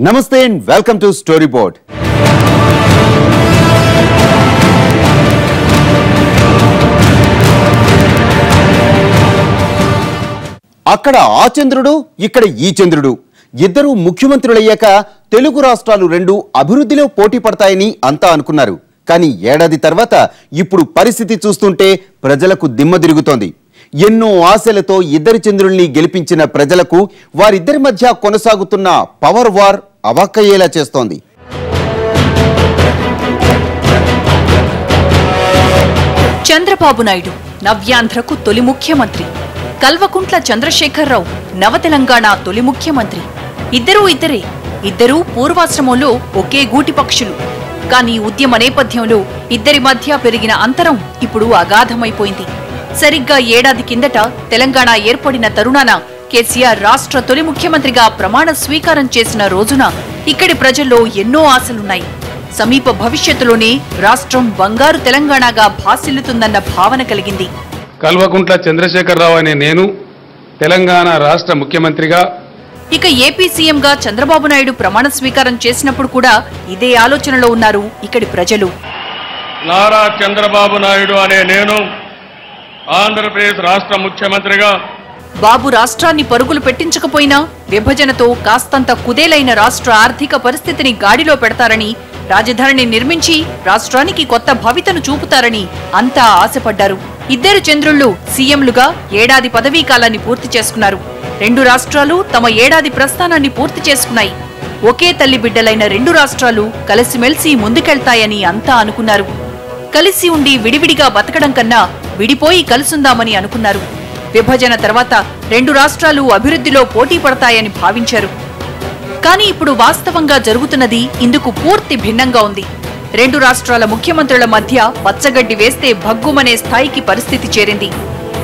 Namaste and welcome to Storyboard. అక్కడ ఆ చంద్రుడు ఇక్కడ ఈ చంద్రుడు ఇద్దరు ముఖ్యమంత్రులయ్యాక తెలుగు రాష్ట్రాలు రెండు అభివృద్ధిలో పోటీ పడతాయని అంతా అనుకున్నారు. కానీ ఏడాది తర్వాత ఇప్పుడు పరిస్థితి చూస్తుంటే ప్రజలకు దిమ్మ తిరుగుతోంది. ఎన్నో ఆశలతో ఇద్దరు చంద్రుల్ని గెలిపించిన ప్రజలకు వారిద్దరి మధ్య కొనసాగుతున్న పవర్ వార్ అవాక్కయ్యేలా చేస్తోంది. చంద్రబాబు నాయుడు నవ్యాంధ్రకు తొలి ముఖ్యమంత్రి, కల్వకుంట్ల చంద్రశేఖరరావు నవ తెలంగాణ తొలి ముఖ్యమంత్రి. ఇద్దరూ పూర్వాశ్రమంలో ఒకే గూటి పక్షులు. కానీ ఉద్యమ నేపథ్యంలో ఇద్దరి మధ్య పెరిగిన అంతరం ఇప్పుడు అగాధమైపోయింది. సరిగ్గా ఏడాది కిందట తెలంగాణ ఏర్పడిన తరుణాన కేసీఆర్ రాష్ట్ర తొలి ముఖ్యమంత్రిగా ప్రమాణ స్వీకారం చేసిన రోజున ఇక్కడి ప్రజల్లో ఎన్నో ఆశలున్నాయి. సమీప భవిష్యత్తులోనే రాష్ట్రం బంగారు తెలంగాణగా భాసిల్లుతుందన్న భావన కలిగింది. కల్వకుంట్ల చంద్రశేఖరరావు అనే నేను తెలంగాణ రాష్ట్ర ముఖ్యమంత్రిగా, ఇక ఏపీ సీఎంగా చంద్రబాబు నాయుడు ప్రమాణ స్వీకారం చేసినప్పుడు కూడా ఇదే ఆలోచనలో ఉన్నారు ఇక్కడి ప్రజలు. నారా చంద్రబాబు నాయుడు అనే నేను ఆంధ్రప్రదేశ్ రాష్ట్ర ముఖ్యమంత్రిగా, బాబు రాష్ట్రాన్ని పరుగులు పెట్టించకపోయినా విభజనతో కాస్తంత కుదేలైన రాష్ట్ర ఆర్థిక పరిస్థితిని గాడిలో పెడతారని, రాజధానిని నిర్మించి రాష్ట్రానికి కొత్త భవితను చూపుతారని అంతా ఆశపడ్డారు. ఇద్దరు చంద్రుళ్లు సీఎంలుగా ఏడాది పదవీ కాలాన్ని పూర్తి చేసుకున్నారు. రెండు రాష్ట్రాలు తమ ఏడాది ప్రస్థానాన్ని పూర్తి చేసుకున్నాయి. ఒకే తల్లి బిడ్డలైన రెండు రాష్ట్రాలు కలిసిమెలిసి ముందుకెళ్తాయని అంతా అనుకున్నారు. కలిసి ఉండి విడివిడిగా బతకడం కన్నా విడిపోయి కలుసుందామని అనుకున్నారు. విభజన తర్వాత రెండు రాష్ట్రాలు అభివృద్ధిలో పోటీ పడతాయని భావించారు. కానీ ఇప్పుడు వాస్తవంగా జరుగుతున్నది ఇందుకు పూర్తి భిన్నంగా ఉంది. రెండు రాష్ట్రాల ముఖ్యమంత్రుల మధ్య పచ్చగడ్డి వేస్తే భగ్గుమనే స్థాయికి పరిస్థితి చేరింది.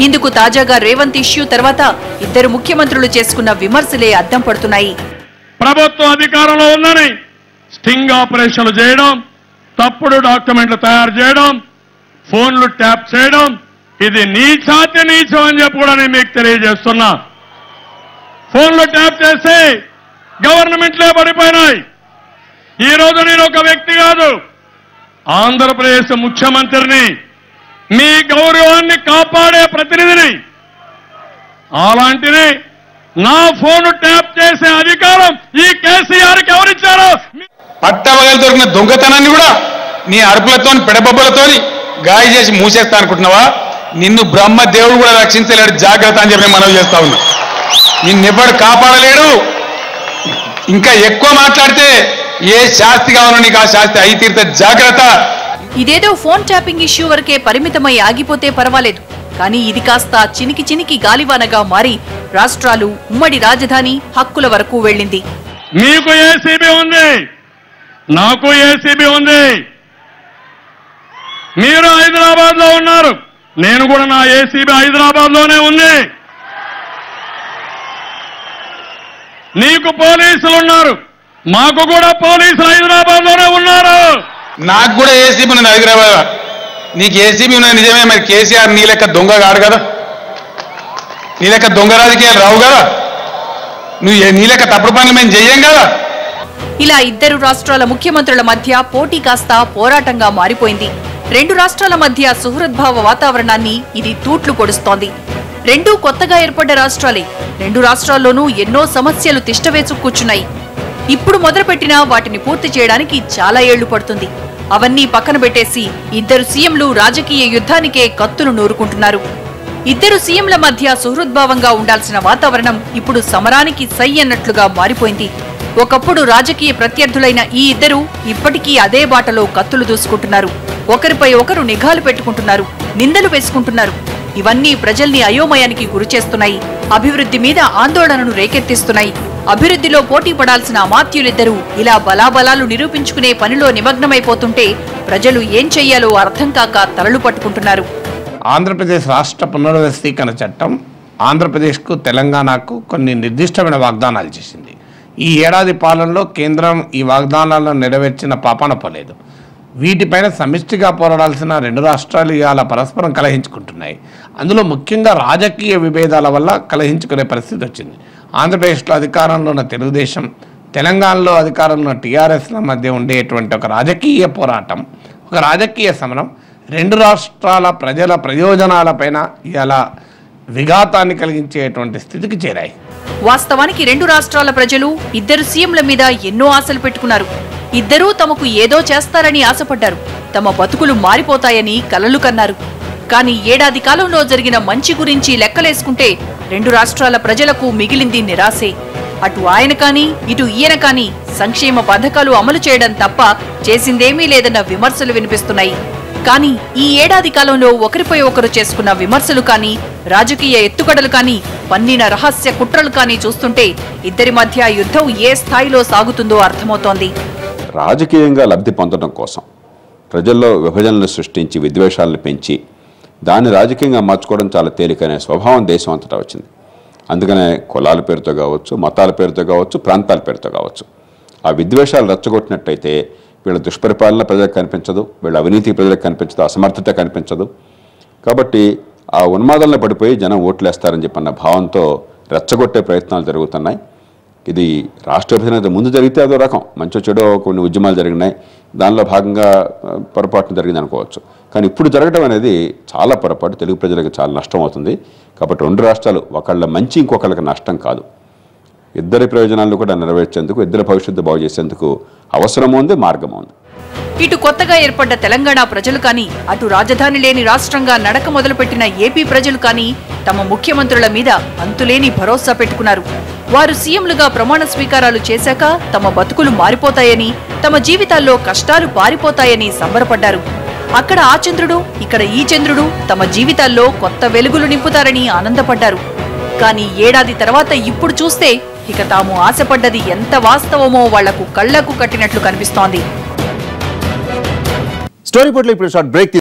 ఇందుకు తాజాగా రేవంత్ ఇష్యూ తర్వాత ఇద్దరు ముఖ్యమంత్రులు చేసుకున్న విమర్శలే అద్దం పడుతున్నాయి. ప్రభుత్వం అధికారంలో ఉందని స్టింగ్ ఆపరేషన్లు చేయడం, తప్పుడు డాక్యుమెంట్లు తయారు చేయడం, ఫోన్లు ట్యాప్ చేయడం, ఇది నీచాతి నీచం అని చెప్పి కూడా నేను మీకు తెలియజేస్తున్నా. ఫోన్లు ట్యాప్ చేసి గవర్నమెంట్లే పడిపోయినాయి. ఈ రోజు నేను ఒక వ్యక్తి కాదు, ఆంధ్రప్రదేశ్ ముఖ్యమంత్రిని, మీ గౌరవాన్ని కాపాడే ప్రతినిధిని. అలాంటిది నా ఫోన్ ట్యాప్ చేసే అధికారం ఈ కేసీఆర్కి ఎవరిచ్చారో? పట్టవగలు దొరికిన దొంగతనాన్ని కూడా నీ అరుపులతో పెడబొబ్బలతో గాయ చేసి మూసేస్తా అనుకుంటున్నావా? నిన్ను బ్రహ్మ దేవుడు కూడా రక్షించలేడు, జాగ్రత్త అని చెప్పి మనవి చేస్తా ఉన్నా. నిన్నెవ్వడు కాపాడలేడు. ఇంకా ఎక్కువ మాట్లాడితే ఏ శాస్తి కావాలో నీకు ఆ శాస్తి అయి తీరితే జాగ్రత్త. ఇదేదో ఫోన్ ట్యాపింగ్ ఇష్యూ వరకే పరిమితమై ఆగిపోతే పర్వాలేదు. కానీ ఇది కాస్త చినికి గాలివానగా మారి రాష్ట్రాలు, ఉమ్మడి రాజధాని హక్కుల వరకు వెళ్ళింది. మీకు ఏసీబీ ఉంది, నాకు ఏసీబీ ఉంది. మీరు హైదరాబాద్ లో ఉన్నారు, నేను కూడా నా ఏసీబీ హైదరాబాద్ లోనే ఉంది. నీకు పోలీసులు ఉన్నారు, మాకు కూడా పోలీసులు హైదరాబాద్ లోనే ఉన్నారు. నాకు కూడా ఏసీబీ ఉన్నది హైదరాబాద్. నీకు ఏసీబీ ఉన్నది నిజమే, మరి కేసీఆర్ నీ లెక్క దొంగ కాడు కదా, నీ లెక్క దొంగ రాజకీయాలు రావు కదా, నువ్వు నీ లెక్క తప్పుడు పనులు మేము చెయ్యం కదా. ఇలా ఇద్దరు రాష్ట్రాల ముఖ్యమంత్రుల మధ్య పోటీ కాస్త పోరాటంగా మారిపోయింది. రెండు రాష్ట్రాల మధ్య సుహృద్భావ వాతావరణాన్ని ఇది తూట్లు పొడుస్తోంది. రెండూ కొత్తగా ఏర్పడ్డ రాష్ట్రాలే. రెండు రాష్ట్రాల్లోనూ ఎన్నో సమస్యలు తిష్టవేసు కూర్చున్నాయి. ఇప్పుడు మొదలుపెట్టినా వాటిని పూర్తి చేయడానికి చాలా ఏళ్లు పడుతుంది. అవన్నీ పక్కన పెట్టేసి ఇద్దరు సీఎంలు రాజకీయ యుద్ధానికే కత్తులు నూరుకుంటున్నారు. ఇద్దరు సీఎంల మధ్య సుహృద్భావంగా ఉండాల్సిన వాతావరణం ఇప్పుడు సమరానికి సై అన్నట్లుగా మారిపోయింది. ఒకప్పుడు రాజకీయ ప్రత్యర్థులైన ఈ ఇద్దరు ఇప్పటికీ అదే బాటలో కత్తులు దూసుకుంటున్నారు. ఒకరిపై ఒకరు నిఘాలు పెట్టుకుంటున్నారు, నిందలు వేసుకుంటున్నారు. ఇవన్నీ ప్రజల్ని అయోమయానికి గురిచేస్తున్నాయి. అభివృద్ధి మీద ఆందోళనను రేకెత్తిస్తున్నాయి. అభివృద్ధిలో పోటీ పడాల్సిన అమాత్యులిద్దరూ ఇలా బలాబలాలు నిరూపించుకునే పనిలో నిమగ్నమైపోతుంటే ప్రజలు ఏం చెయ్యాలో అర్థం కాక తలలు పట్టుకుంటున్నారు. ఆంధ్రప్రదేశ్ రాష్ట్ర పునర్వ్యవస్థీకరణ చట్టం ఆంధ్రప్రదేశ్కు, తెలంగాణకు కొన్ని నిర్దిష్టమైన వాగ్దానాలు చేసింది. ఈ ఏడాది పాలనలో కేంద్రం ఈ వాగ్దానాలను నెరవేర్చిన పాపాన పోలేదు. వీటిపైన సమిష్టిగా పోరాడాల్సిన రెండు రాష్ట్రాలు ఇవాళ పరస్పరం కలహించుకుంటున్నాయి. అందులో ముఖ్యంగా రాజకీయ విభేదాల వల్ల కలహించుకునే పరిస్థితి వచ్చింది. ఆంధ్రప్రదేశ్లో అధికారంలో ఉన్న తెలుగుదేశం, తెలంగాణలో అధికారంలో టీఆర్ఎస్ల మధ్య ఉండేటువంటి ఒక రాజకీయ పోరాటం, ఒక రాజకీయ సమరం రెండు రాష్ట్రాల ప్రజల ప్రయోజనాలపైన ఇలా విఘాతాన్ని కలిగించేటువంటి స్థితికి చేరాయి. వాస్తవానికి రెండు రాష్ట్రాల ప్రజలు ఇద్దరు సీఎంల మీద ఎన్నో ఆశలు పెట్టుకున్నారు. ఇద్దరూ తమకు ఏదో చేస్తారని ఆశపడ్డారు. తమ బతుకులు మారిపోతాయని కలలు కన్నారు. కానీ ఏడాది కాలంలో జరిగిన మంచి గురించి లెక్కలేసుకుంటే రెండు రాష్ట్రాల ప్రజలకు మిగిలింది నిరాశే. అటు ఆయన కానీ ఇటు ఈయన కానీ సంక్షేమ పథకాలు అమలు చేయడం తప్ప చేసిందేమీ లేదన్న విమర్శలు వినిపిస్తున్నాయి. కానీ ఈ ఏడాది కాలంలో ఒకరిపై ఒకరు చేసుకున్న విమర్శలు కానీ, రాజకీయ ఎత్తుగడలు కానీ, పన్నిన రహస్య కుట్రలు కానీ చూస్తుంటే ఇద్దరి మధ్య యుద్ధం ఏ స్థాయిలో సాగుతుందో అర్థమవుతోంది. రాజకీయంగా లబ్ధి పొందడం కోసం ప్రజల్లో విభజనలు సృష్టించి విద్వేషాలను పెంచి దాన్ని రాజకీయంగా మార్చుకోవడం చాలా తేలికనే స్వభావం దేశం అంతటా వచ్చింది. అందుకనే కులాల పేరుతో కావచ్చు, మతాల పేరుతో కావచ్చు, ప్రాంతాల పేరుతో కావచ్చు ఆ విద్వేషాలు రెచ్చగొట్టినట్టయితే వీళ్ళ దుష్పరిపాలన ప్రజలకు కనిపించదు, వీళ్ళ అవినీతి ప్రజలకు కనిపించదు, అసమర్థత కనిపించదు. కాబట్టి ఆ ఉన్మాదంలో పడిపోయి జనం ఓట్లేస్తారని చెప్పన్న భావంతో రెచ్చగొట్టే ప్రయత్నాలు జరుగుతున్నాయి. ఇది రాష్ట్ర విభజన ముందు జరిగితే అదో రకం, మంచో చెడో కొన్ని ఉద్యమాలు జరిగినాయి, దానిలో భాగంగా పొరపాటున జరిగింది అనుకోవచ్చు. కానీ ఇప్పుడు జరగడం అనేది చాలా పొరపాటు, తెలుగు ప్రజలకు చాలా నష్టం అవుతుంది. కాబట్టి రెండు రాష్ట్రాలు ఒకళ్ళ మంచి ఇంకొకళ్ళకి నష్టం కాదు, ఇద్దరి ప్రయోజనాలను కూడా నెరవేర్చేందుకు, ఇద్దరి భవిష్యత్తు బాగు చేసేందుకు అవసరం ఉంది, మార్గం ఉంది. ఇటు కొత్తగా ఏర్పడ్డ తెలంగాణ ప్రజలు కానీ, అటు రాజధాని లేని రాష్ట్రంగా నడక మొదలుపెట్టిన ఏపీ ప్రజలు కానీ తమ ముఖ్యమంత్రుల మీద అంతులేని భరోసా పెట్టుకున్నారు. వారు సీఎంలుగా ప్రమాణ స్వీకారాలు చేశాక తమ బతుకులు మారిపోతాయని, తమ జీవితాల్లో కష్టాలు పారిపోతాయని సంబరపడ్డారు. అక్కడ ఆ చంద్రుడు, ఇక్కడ ఈ చంద్రుడు తమ జీవితాల్లో కొత్త వెలుగులు నింపుతారని ఆనందపడ్డారు. కానీ ఏడాది తర్వాత ఇప్పుడు చూస్తే ఇక తాము ఆశపడ్డది ఎంత వాస్తవమో వాళ్లకు కళ్లకు కట్టినట్లు కనిపిస్తోంది. స్టోరీ బోర్డులో ఇప్పుడు షార్ట్ బ్రేక్